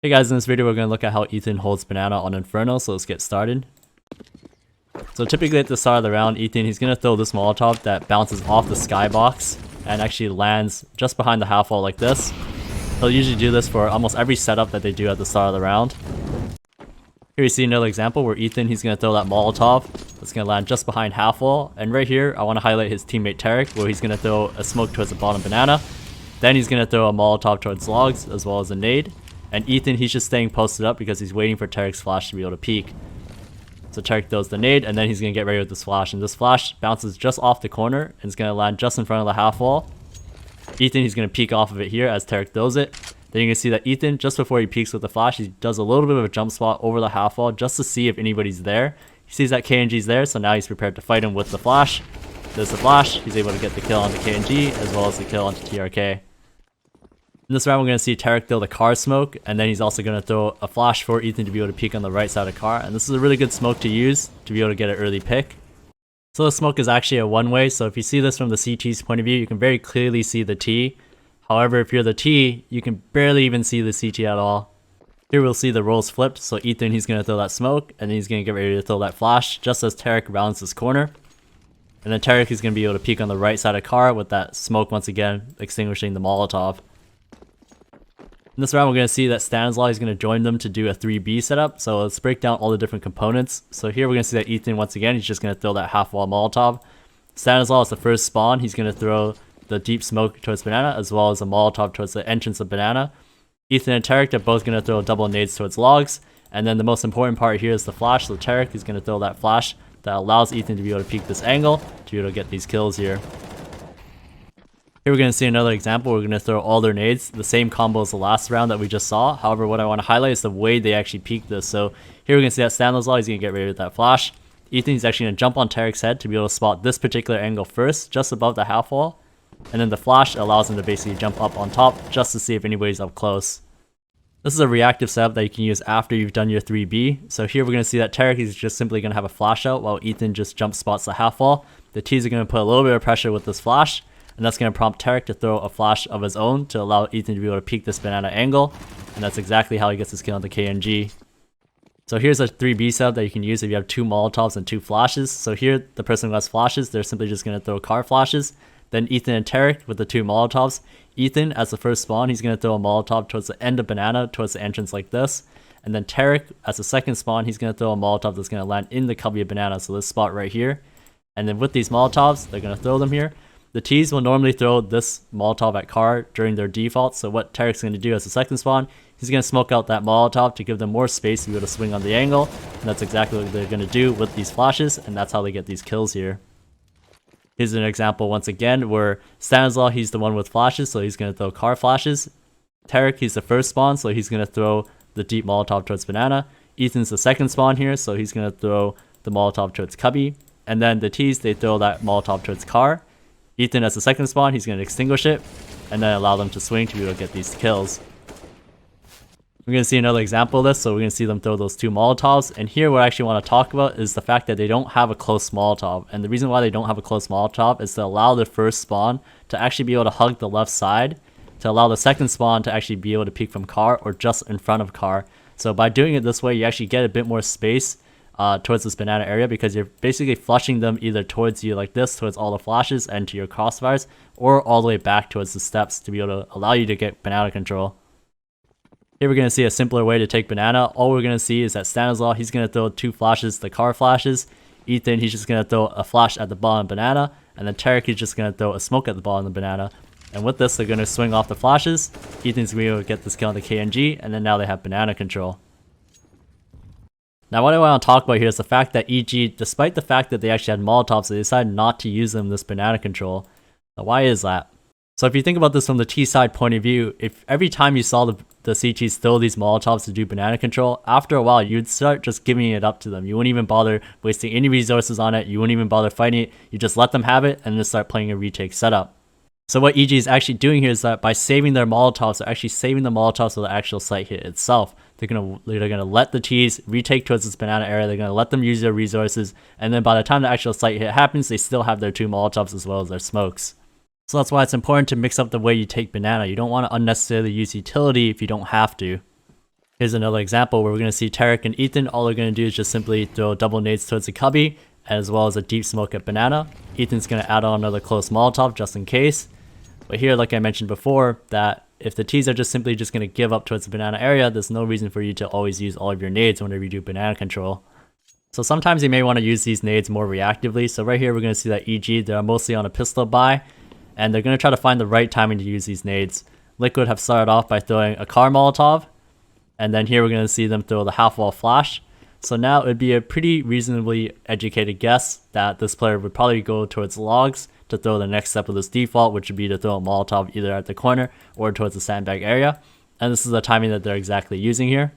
Hey guys, in this video we're going to look at how Ethan holds banana on Inferno, so let's get started. So typically at the start of the round, Ethan, he's going to throw this molotov that bounces off the skybox and actually lands just behind the half wall like this. He'll usually do this for almost every setup that they do at the start of the round. Here you see another example where Ethan, he's going to throw that molotov that's going to land just behind half wall, and right here I want to highlight his teammate Tarek, where he's going to throw a smoke towards the bottom banana. Then he's going to throw a molotov towards logs as well as a nade. And Ethan, he's just staying posted up because he's waiting for Tarek's flash to be able to peek. So Tarek throws the nade, and then he's going to get ready with this flash. And this flash bounces just off the corner, and it's going to land just in front of the half wall. Ethan, he's going to peek off of it here as Tarek throws it. Then you can see that Ethan, just before he peeks with the flash, he does a little bit of a jump spot over the half wall just to see if anybody's there. He sees that KNG's there, so now he's prepared to fight him with the flash. There's the flash. He's able to get the kill onto KNG, as well as the kill onto TRK. In this round, we're going to see Tarek throw the car smoke, and then he's also going to throw a flash for Ethan to be able to peek on the right side of the car. And this is a really good smoke to use to be able to get an early pick. So the smoke is actually a one-way, so if you see this from the CT's point of view, you can very clearly see the T. However, if you're the T, you can barely even see the CT at all. Here we'll see the roles flipped, so Ethan, he's going to throw that smoke, and then he's going to get ready to throw that flash just as Tarek rounds this corner. And then Tarek is going to be able to peek on the right side of the car with that smoke once again, extinguishing the molotov. In this round, we're going to see that Stanislaw is going to join them to do a 3B setup. So let's break down all the different components. So here we're going to see that Ethan, once again, he's just going to throw that half wall molotov. Stanislaw is the first spawn. He's going to throw the deep smoke towards banana, as well as a molotov towards the entrance of banana. Ethan and Tarek are both going to throw double nades towards logs. And then the most important part here is the flash. So Tarek is going to throw that flash that allows Ethan to be able to peek this angle to be able to get these kills here. Here we're going to see another example. We're going to throw all their nades, the same combo as the last round that we just saw. However, what I want to highlight is the way they actually peek this. So here we're going to see that Stanislaw, he's going to get ready with that flash. Ethan's actually going to jump on Tarek's head to be able to spot this particular angle first, just above the half wall. And then the flash allows him to basically jump up on top just to see if anybody's up close. This is a reactive setup that you can use after you've done your 3B. So here we're going to see that Tarek is just simply going to have a flash out while Ethan just jump spots the half wall. The T's are going to put a little bit of pressure with this flash. And that's going to prompt Tarek to throw a flash of his own to allow Ethan to be able to peek this banana angle. And that's exactly how he gets his kill on the KNG. So here's a 3B setup that you can use if you have two molotovs and two flashes. So here, the person who has flashes, they're simply just going to throw car flashes. Then Ethan and Tarek with the two molotovs. Ethan, as the first spawn, he's going to throw a molotov towards the end of banana, towards the entrance like this. And then Tarek, as the second spawn, he's going to throw a molotov that's going to land in the cubby of banana, so this spot right here. And then with these molotovs, they're going to throw them here. The T's will normally throw this molotov at car during their default, so what Tarek's going to do as the second spawn, he's going to smoke out that molotov to give them more space to be able to swing on the angle, and that's exactly what they're going to do with these flashes, and that's how they get these kills here. Here's an example once again where Stanislaw, he's the one with flashes, so he's going to throw car flashes. Tarek, he's the first spawn, so he's going to throw the deep molotov towards banana. Ethan's the second spawn here, so he's going to throw the molotov towards cubby. And then the T's, they throw that molotov towards car. Ethan, as the second spawn, he's going to extinguish it, and then allow them to swing to be able to get these kills. We're going to see another example of this, so we're going to see them throw those two molotovs, and here what I actually want to talk about is the fact that they don't have a close molotov, and the reason why they don't have a close molotov is to allow the first spawn to actually be able to hug the left side, to allow the second spawn to actually be able to peek from car or just in front of car. So by doing it this way, you actually get a bit more space towards this banana area, because you're basically flushing them either towards you like this, towards all the flashes and to your crossfires, or all the way back towards the steps to be able to allow you to get banana control. Here we're going to see a simpler way to take banana. All we're going to see is that Stanislaw, he's going to throw two flashes, the car flashes. Ethan, he's just going to throw a flash at the bottom banana, and then Tarek is just going to throw a smoke at the bottom of the banana. And with this, they're going to swing off the flashes. Ethan's going to be able to get this kill on the KNG, and then now they have banana control. Now what I want to talk about here is the fact that EG, despite the fact that they actually had molotovs, they decided not to use them in this banana control. Now why is that? So if you think about this from the T side point of view, if every time you saw the CTs throw these molotovs to do banana control, after a while you'd start just giving it up to them. You wouldn't even bother wasting any resources on it, you wouldn't even bother fighting it, you just let them have it and then start playing a retake setup. So what EG is actually doing here is that by saving their molotovs, they're actually saving the molotovs for the actual site hit itself. They're gonna let the T's retake towards this banana area, they're gonna let them use their resources, and then by the time the actual site hit happens, they still have their two molotovs as well as their smokes. So that's why it's important to mix up the way you take banana. You don't want to unnecessarily use utility if you don't have to. Here's another example where we're going to see Tarek and Ethan. All they're going to do is just simply throw double nades towards the cubby, as well as a deep smoke at banana. Ethan's going to add on another close molotov just in case. But here, like I mentioned before, that if the T's are just simply going to give up towards the banana area, there's no reason for you to always use all of your nades whenever you do banana control. So sometimes you may want to use these nades more reactively. So right here, we're going to see that EG, they're mostly on a pistol buy, and they're going to try to find the right timing to use these nades. Liquid have started off by throwing a car molotov, and then here we're going to see them throw the half-wall flash. So now it would be a pretty reasonably educated guess that this player would probably go towards logs to throw the next step of this default, which would be to throw a molotov either at the corner or towards the sandbag area. And this is the timing that they're exactly using here.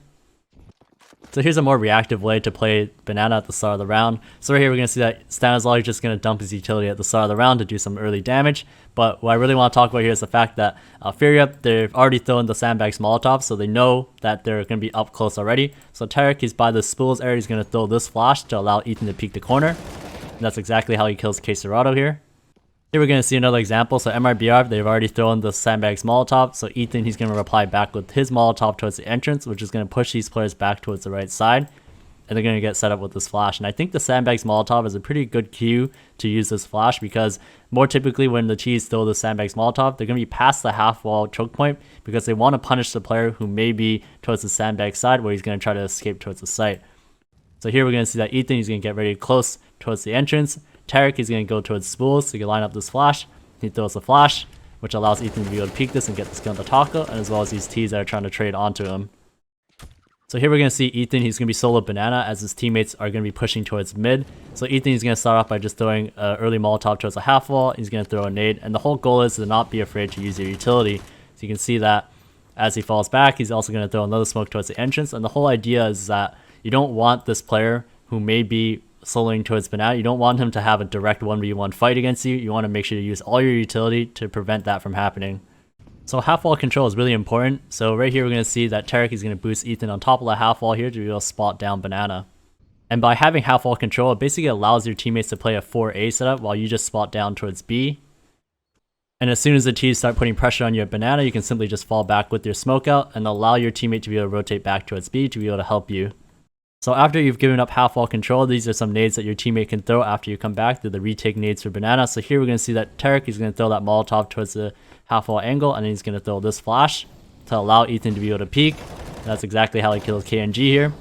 So here's a more reactive way to play banana at the start of the round. So right here we're going to see that Stanislaw is just going to dump his utility at the start of the round to do some early damage. But what I really want to talk about here is the fact that Furia, they've already thrown the sandbags molotov, so they know that they're going to be up close already. So Tarek is by the spools area, he's going to throw this flash to allow Ethan to peek the corner. And that's exactly how he kills Queserado here. Here we're going to see another example. So MRBR, they've already thrown the sandbags molotov. So Ethan, he's going to reply back with his molotov towards the entrance, which is going to push these players back towards the right side. And they're going to get set up with this flash. And I think the sandbags molotov is a pretty good cue to use this flash, because more typically when the Cheese throw the sandbags molotov, they're going to be past the half wall choke point because they want to punish the player who may be towards the sandbag side where he's going to try to escape towards the site. So here we're going to see that Ethan, he's going to get very close towards the entrance. Tarek is going to go towards spools, so he can line up this flash. He throws the flash, which allows Ethan to be able to peek this and get this kill on the taco, and as well as these T's that are trying to trade onto him. So here we're going to see Ethan, he's going to be solo banana as his teammates are going to be pushing towards mid. So Ethan is going to start off by just throwing an early molotov towards a half wall. He's going to throw a nade, and the whole goal is to not be afraid to use your utility. So you can see that as he falls back, he's also going to throw another smoke towards the entrance, and the whole idea is that you don't want this player who may be soloing towards banana, you don't want him to have a direct 1v1 fight against you. You want to make sure to use all your utility to prevent that from happening. So half wall control is really important. So right here we're going to see that Tarek is going to boost Ethan on top of the half wall here to be able to spot down banana. And by having half wall control, it basically allows your teammates to play a 4A setup while you just spot down towards B. And as soon as the T's start putting pressure on your banana, you can simply just fall back with your smoke out and allow your teammate to be able to rotate back towards B to be able to help you. So after you've given up half wall control, these are some nades that your teammate can throw after you come back. They're the retake nades for banana. So here we're going to see that Tarek is going to throw that molotov towards the half wall angle, and then he's going to throw this flash to allow Ethan to be able to peek. And that's exactly how he kills KNG here.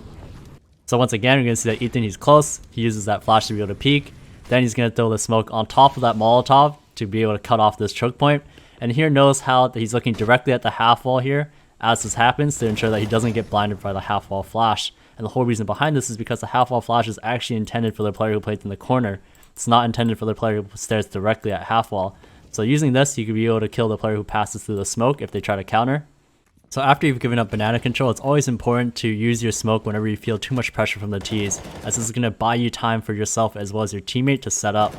So once again, we're going to see that Ethan, he's close. He uses that flash to be able to peek. Then he's going to throw the smoke on top of that molotov to be able to cut off this choke point. And here notice how he's looking directly at the half wall here as this happens to ensure that he doesn't get blinded by the half wall flash. And the whole reason behind this is because the half wall flash is actually intended for the player who plays in the corner. It's not intended for the player who stares directly at half wall. So using this, you could be able to kill the player who passes through the smoke if they try to counter. So after you've given up banana control, it's always important to use your smoke whenever you feel too much pressure from the T's, as this is going to buy you time for yourself as well as your teammate to set up.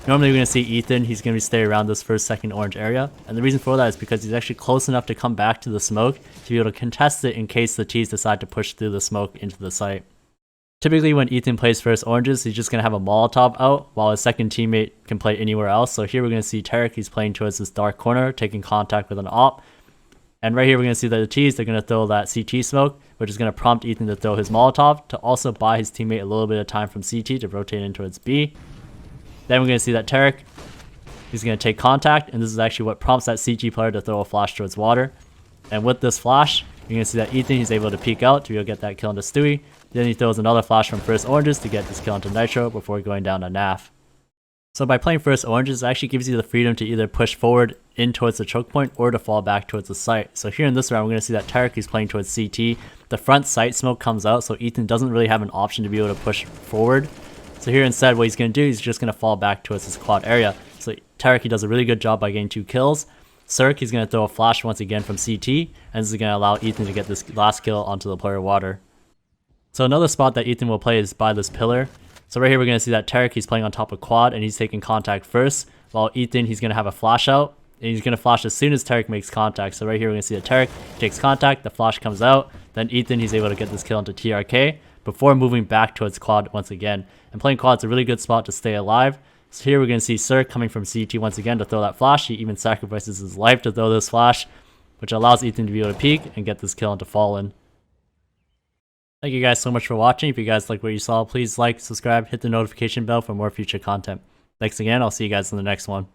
Normally we're going to see Ethan, he's going to stay around this first second orange area, and the reason for that is because he's actually close enough to come back to the smoke to be able to contest it in case the T's decide to push through the smoke into the site. Typically when Ethan plays first oranges, he's just going to have a molotov out while his second teammate can play anywhere else. So here we're going to see Tarek, he's playing towards this dark corner, taking contact with an op. And right here we're going to see that the T's, they're going to throw that CT smoke, which is going to prompt Ethan to throw his molotov to also buy his teammate a little bit of time from CT to rotate in towards B. Then we're going to see that Tarek, he's going to take contact, and this is actually what prompts that CG player to throw a flash towards water. And with this flash, you're going to see that Ethan, he's able to peek out to be able to get that kill into Stewie. Then he throws another flash from first oranges to get this kill into Nitro before going down to NAF. So by playing first oranges, it actually gives you the freedom to either push forward in towards the choke point or to fall back towards the site. So here in this round, we're going to see that Tarek is playing towards CT. The front site smoke comes out, so Ethan doesn't really have an option to be able to push forward. So here instead, what he's going to do, he's just going to fall back towards his quad area. So Tarek, he does a really good job by getting 2 kills. Cirque, he's going to throw a flash once again from CT, and this is going to allow Ethan to get this last kill onto the player water. So another spot that Ethan will play is by this pillar. So right here, we're going to see that Tarek, he's playing on top of quad, and he's taking contact first, while Ethan, he's going to have a flash out, and he's going to flash as soon as Tarek makes contact. So right here, we're going to see that Tarek takes contact, the flash comes out, then Ethan, he's able to get this kill into TRK before moving back towards quad once again. And playing quad is a really good spot to stay alive. So here we're going to see Sir coming from CT once again to throw that flash. He even sacrifices his life to throw this flash, which allows Ethan to be able to peek and get this kill into Fallen. Thank you guys so much for watching. If you guys like what you saw, please like, subscribe, hit the notification bell for more future content. Thanks again. I'll see you guys in the next one.